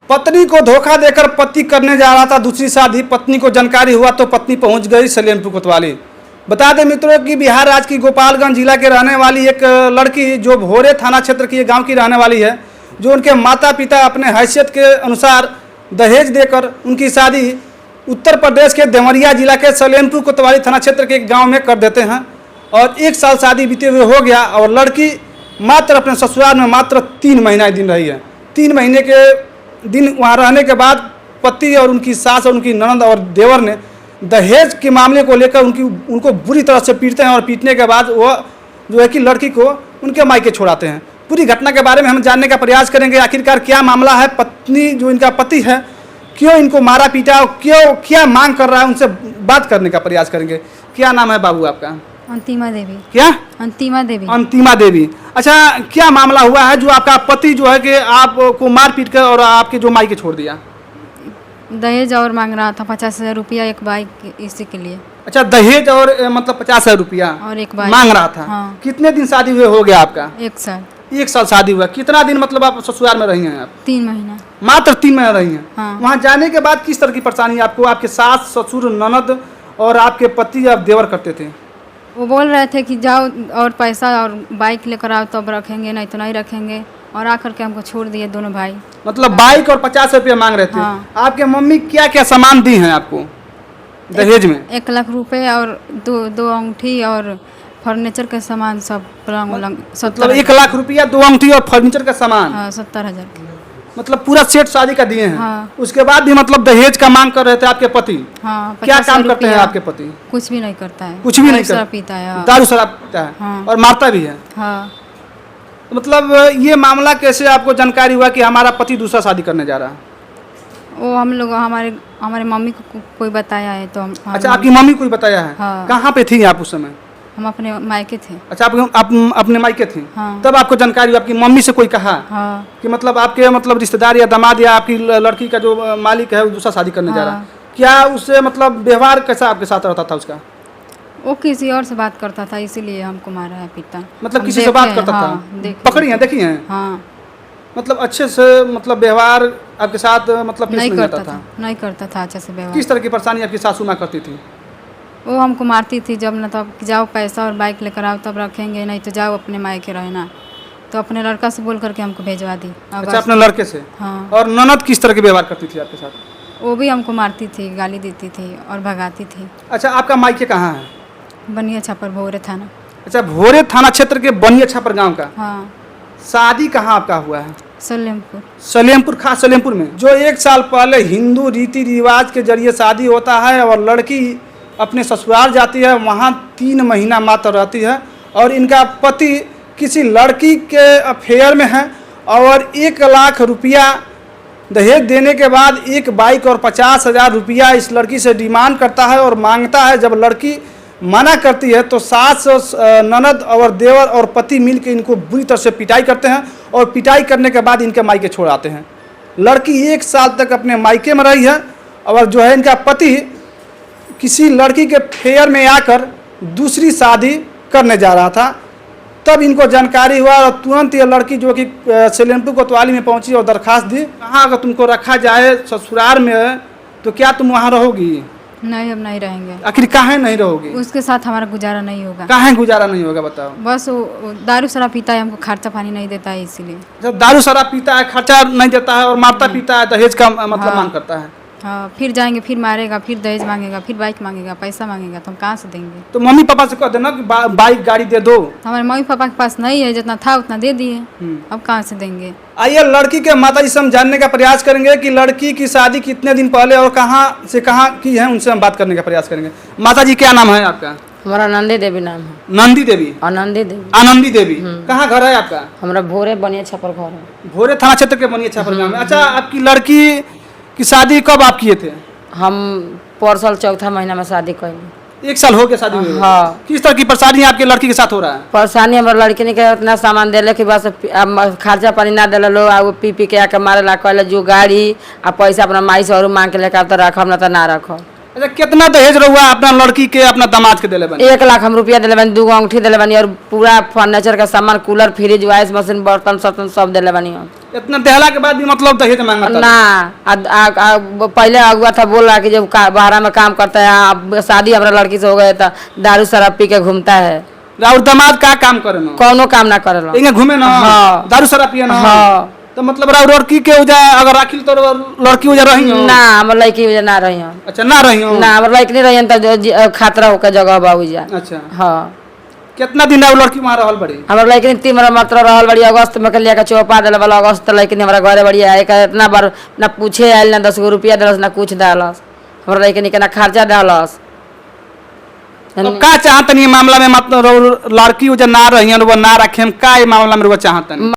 पत्नी को धोखा देकर पति करने जा रहा था दूसरी शादी। पत्नी को जानकारी हुआ तो पत्नी पहुंच गई सलेमपुर कोतवाली। बता दें मित्रों कि बिहार राज्य की गोपालगंज जिला के रहने वाली एक लड़की जो भोरे थाना क्षेत्र की गांव की रहने वाली है, जो उनके माता पिता अपने हैसियत के अनुसार दहेज देकर उनकी शादी उत्तर प्रदेश के देवरिया जिला के सलेमपुर कोतवाली थाना क्षेत्र के एक गाँव में कर देते हैं। और 1 साल शादी बीते हुए हो गया और लड़की मात्र अपने ससुराल में मात्र 3 महीना दिन रही है। 3 महीने के दिन वहाँ रहने के बाद पति और उनकी सास और उनकी ननद और देवर ने दहेज के मामले को लेकर उनको बुरी तरह से पीटते हैं और पीटने के बाद वो जो है कि लड़की को उनके मायके छोड़ाते हैं। पूरी घटना के बारे में हम जानने का प्रयास करेंगे, आखिरकार क्या मामला है, पत्नी जो इनका पति है क्यों इनको मारा पीटा और क्यों क्या मांग कर रहा है, उनसे बात करने का प्रयास करेंगे। क्या नाम है बाबू आपका? अंतिमा देवी। क्या? अंतिमा देवी। अंतिमा देवी। अच्छा, क्या मामला हुआ है जो आपका पति जो है कि आपको मार पीट कर और आपके जो मायके छोड़ दिया? दहेज और मांग रहा था 50,000 रुपया एक बाइक इसी के लिए। अच्छा, दहेज और मतलब 50,000 रुपया और एक बाइक मांग रहा था। हाँ। कितने दिन शादी हुए हो गया आपका? 1 साल। 1 साल शादी हुआ। कितना दिन मतलब आप ससुराल में रही हैं आप? 3 महीना। मात्र 3 महीना रही हैं। हाँ। वहाँ जाने के बाद किस तरह की परेशानी आपको आपके सास ससुर ननद और आपके पति या देवर करते थे? वो बोल रहे थे कि जाओ और पैसा और बाइक लेकर आओ तब रखेंगे, नहीं तो नहीं रखेंगे। और आकर के हमको छोड़ दिए दोनों भाई। मतलब बाइक और 50 रुपया मांग रहे थे। हाँ। आपके मम्मी क्या क्या सामान दी हैं आपको दहेज में? 1 लाख रुपए और दो अंगूठी और फर्नीचर के सामान सब पलंग उलंग। मतलब 1 लाख रुपया, 2 अंगूठी और फर्नीचर का सामान। हाँ, 70,000 के। मतलब पूरा सेट शादी का दिए हैं। हाँ। उसके बाद भी मतलब दहेज का मांग कर रहे थे आपके पति। हाँ, क्या काम करते हैं आपके पति? कुछ भी नहीं करता है। कुछ भी नहीं शराब करता? पीता है। दारू शराब पीता है। हाँ। और मारता भी है। हाँ। मतलब ये मामला कैसे आपको जानकारी हुआ कि हमारा पति दूसरा शादी करने जा रहा है? वो हम लोग हमारे मम्मी को कोई बताया है तो हम। अच्छा, आपकी मम्मी कोई बताया है? हाँ। कहाँ पे थी आप उस समय? हम अपने मायके थे। अच्छा, आप अपने मायके थी। हाँ। तब आपको जानकारी हुई, आपकी मम्मी से कोई कहा? हाँ। कि मतलब आपके मतलब रिश्तेदार या दामाद या आपकी लड़की का जो मालिक है वो दूसरा शादी करने जा रहा है। हाँ। क्या उससे मतलब व्यवहार कैसा आपके साथ रहता था उसका? वो किसी और से बात करता था, इसीलिए हमको मारा है पिता। मतलब हम किसी से देखे बात हैं, करता हाँ, था? पकड़ी है, देखी है? हाँ। मतलब अच्छे से मतलब व्यवहार आपके साथ मतलब पेश नहीं नहीं करता आता था? नहीं करता था अच्छे से व्यवहार। किस तरह की परेशानी आपकी सासू माँ करती थी? वो हमको मारती थी जब न तब कि जाओ पैसा और बाइक लेकर आओ तब रखेंगे, नहीं तो जाओ अपने मायके रहना। तो अपने लड़का से बोल करके हमको भेजवा दी। अच्छा, अपने लड़के से? हाँ। और ननद किस तरह के व्यवहार करती थी आपके साथ? वो भी हमको मारती थी, गाली देती थी और भगाती थी। अच्छा, आपका मायके कहाँ है? बनिया छापर भोरे थाना। अच्छा, भोरे थाना क्षेत्र के बनिया छापर गाँव का। हाँ। शादी कहाँ आपका हुआ है? सलेमपुर। सलेमपुर, खास सलेमपुर में। जो 1 साल पहले हिंदू रीति रिवाज के जरिए शादी होता है और लड़की अपने ससुराल जाती है, वहाँ 3 महीना मात्र रहती है और इनका पति किसी लड़की के अफेयर में है और 1 लाख रुपया दहेज देने के बाद एक बाइक और 50,000 रुपया इस लड़की से डिमांड करता है और मांगता है। जब लड़की मना करती है तो सास ननद और देवर और पति मिलकर इनको बुरी तरह से पिटाई करते हैं और पिटाई करने के बाद इनके मायके छोड़ आते हैं। लड़की 1 साल तक अपने मायके में रही है और जो है इनका पति किसी लड़की के फेयर में आकर दूसरी शादी करने जा रहा था। तब इनको जानकारी हुआ और तुरंत ये लड़की जो कि सलेमपुर कोतवाली में पहुंची और दरखास्त दी। कहाँ अगर तुमको रखा जाए ससुराल में तो क्या तुम वहाँ रहोगी? नहीं, अब नहीं रहेंगे। आखिर काहे नहीं रहोगी? उसके साथ हमारा गुजारा नहीं होगा। काहे गुजारा नहीं होगा बताओ? बस वो दारू शराब पीता है, हमको खर्चा पानी नहीं देता है इसीलिए। जब दारू शराब पीता है, खर्चा नहीं देता है और मारता पीता है, दहेज का मतलब हाँ। मांग करता है। हाँ, फिर जाएंगे, फिर मारेगा, फिर दहेज मांगेगा, फिर बाइक मांगेगा, पैसा मांगेगा, तो हम कहाँ से देंगे? तो मम्मी पापा से कह देना कि बाइक गाड़ी दे दो। हमारे मम्मी पापा के पास नहीं है, जितना था उतना दे दिए, अब कहाँ से देंगे? आइए लड़की के माता जी से हम जानने का प्रयास करेंगे कि लड़की की शादी कितने दिन पहले और कहाँ से कहाँ की है, उनसे हम बात करने का प्रयास करेंगे। माता जी क्या नाम है आपका? हमारा नंदी देवी नाम है। नंदी देवी? आनंदी देवी। आनंदी देवी। कहाँ घर है आपका? हमारा भोरे बनिया छापर घर है। भोरे थाना क्षेत्र के बनिया छापर गाँव में। अच्छा, आपकी लड़की की शादी कब आप किए थे? हम परसल 4था महीना में शादी कैली। 1 साल हो गया शादी हुए? हाँ। किस तरह की परेशानी आपके लड़की के साथ हो रहा है? परेशानी हमारे लड़की ने के उतना सामान देले कि बस खर्चा पानी ना दिले लो, आ वो पी पी के आके मारे ला कहले जो गाड़ी आ पैसा अपना माई से और मांग के लेकर तो रखब ना तो ना रखब। अच्छा, कितना दहेज रहुआ अपना लड़की के अपना दामाद के दिले बनी? 1 लाख हम रुपया दिले बनी, 2 अंगूठी दिले बनी और पूरा फर्नीचर का सामान, कूलर, फ्रिज, वॉशिंग मशीन, बर्तन सब दिले बनी हम। इतना देहला के बाद भी मतलब दहेज मांगा था? ना पहले अगुआ था बोल रहा कि जब बाहर में काम करता है, अब शादी हमारा लड़की से हो गया था, दारू शराब पी के घूमता है। और दामाद का काम करे ना? कौनो काम ना करेला। इंगे घूमे ना? हाँ। दारू शराब पिए ना? हाँ। तो मतलब राउर लड़की के उजा अगर राखिल तो लड़की उजा रही हो? ना हमर लड़की उजा ना रही हो। अच्छा ना रही हो? ना हमर लड़की नहीं रही तो खतरा होकर जगह बा उजा। अच्छा हाँ। कितना दिन राउर लड़की वहाँ रहल बड़ी? हमर लड़की 3 महीना मात्र रहल बड़ी। अगस्त में के लेकर चौपा दिल वाला अगस्त लड़की हमारा घरे बड़ी आए इतना बार ना पूछे आयल ना 10 गो रुपया दिलस ना कुछ दिलस। हमारा लड़की के ना खर्चा दिलस। तो का चाहतनी मामला में मतलब लड़की उजा ना रही ना रखे का मामला में चाहतनी?